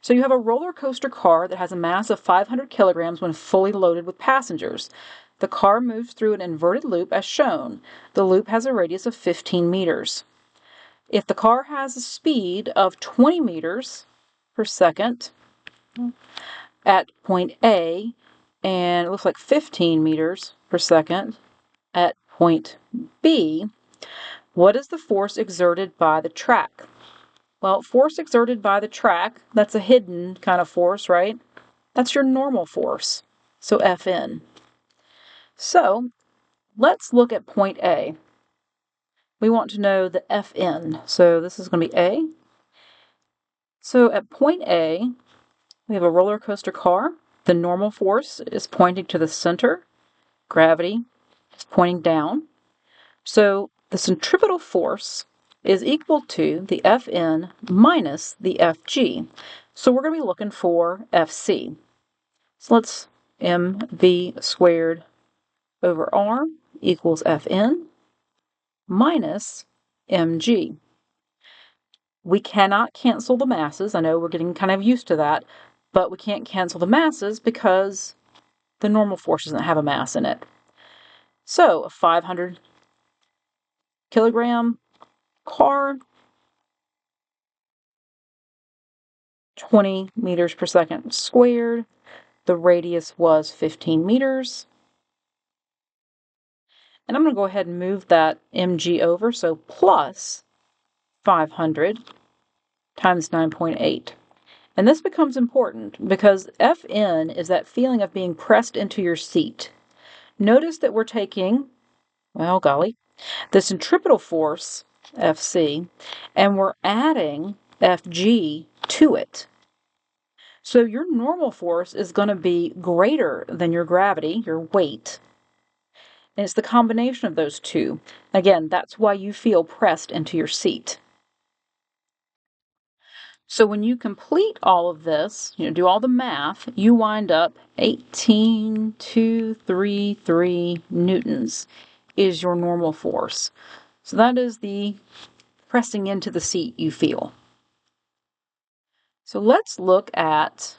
So you have a roller coaster car that has a mass of 500 kilograms when fully loaded with passengers. The car moves through an inverted loop as shown. The loop has a radius of 15 meters. If the car has a speed of 20 meters per second at point A, and it looks like 15 meters per second at point B, what is the force exerted by the track? Well, force exerted by the track, that's a hidden kind of force, right? That's your normal force, so Fn. So let's look at point A. We want to know the Fn, so this is going to be A. So at point A, we have a roller coaster car. The normal force is pointing to the center. Gravity is pointing down. So the centripetal force is equal to the Fn minus the Fg. So we're going to be looking for Fc. So let's mv squared over r equals Fn minus mg. We cannot cancel the masses. I know we're getting kind of used to that, but we can't cancel the masses because the normal force doesn't have a mass in it. So a 500 kilogram car, 20 meters per second squared. The radius was 15 meters. And I'm going to go ahead and move that mg over, so plus 500 times 9.8. And this becomes important because Fn is that feeling of being pressed into your seat. Notice that we're taking, well, golly, the centripetal force, Fc, and we're adding Fg to it. So your normal force is going to be greater than your gravity, your weight. And it's the combination of those two. Again, that's why you feel pressed into your seat. So when you complete all of this, do all the math, you wind up 18,233 newtons is your normal force. So that is the pressing into the seat you feel. So let's look at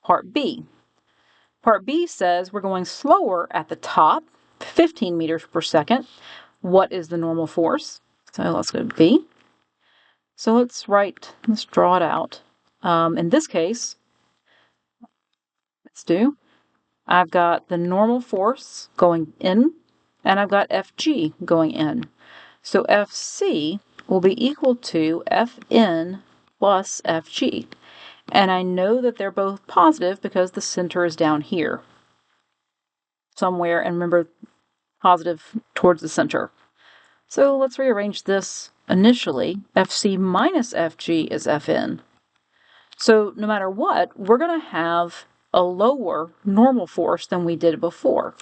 part B. Part B says we're going slower at the top, 15 meters per second. What is the normal force? So let's go to B. So let's draw it out. In this case, I've got the normal force going in, and I've got Fg going in. So Fc will be equal to Fn plus Fg. And I know that they're both positive because the center is down here somewhere, and remember, positive towards the center. So let's rearrange this initially. Fc minus Fg is Fn. So no matter what, we're going to have a lower normal force than we did before.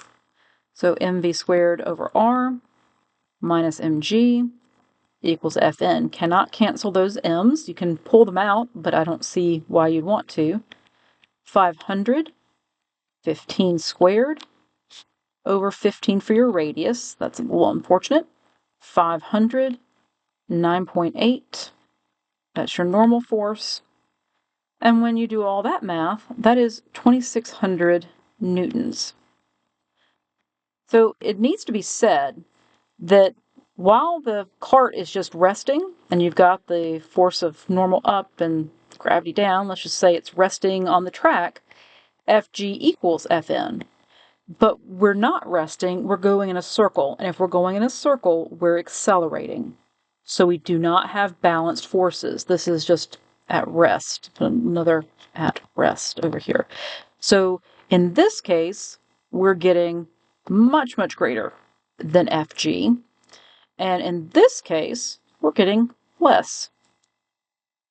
So mv squared over r minus mg equals Fn. Cannot cancel those m's. You can pull them out, but I don't see why you'd want to. 500, 15 squared over 15 for your radius. That's a little unfortunate. 500, 9.8. That's your normal force. And when you do all that math, that is 2,600 newtons. So it needs to be said that while the cart is just resting, and you've got the force of normal up and gravity down, let's just say it's resting on the track, Fg equals Fn. But we're not resting, we're going in a circle. And if we're going in a circle, we're accelerating. So we do not have balanced forces. This is just at rest. Another at rest over here. So in this case, we're getting much, much greater than Fg. And in this case, we're getting less.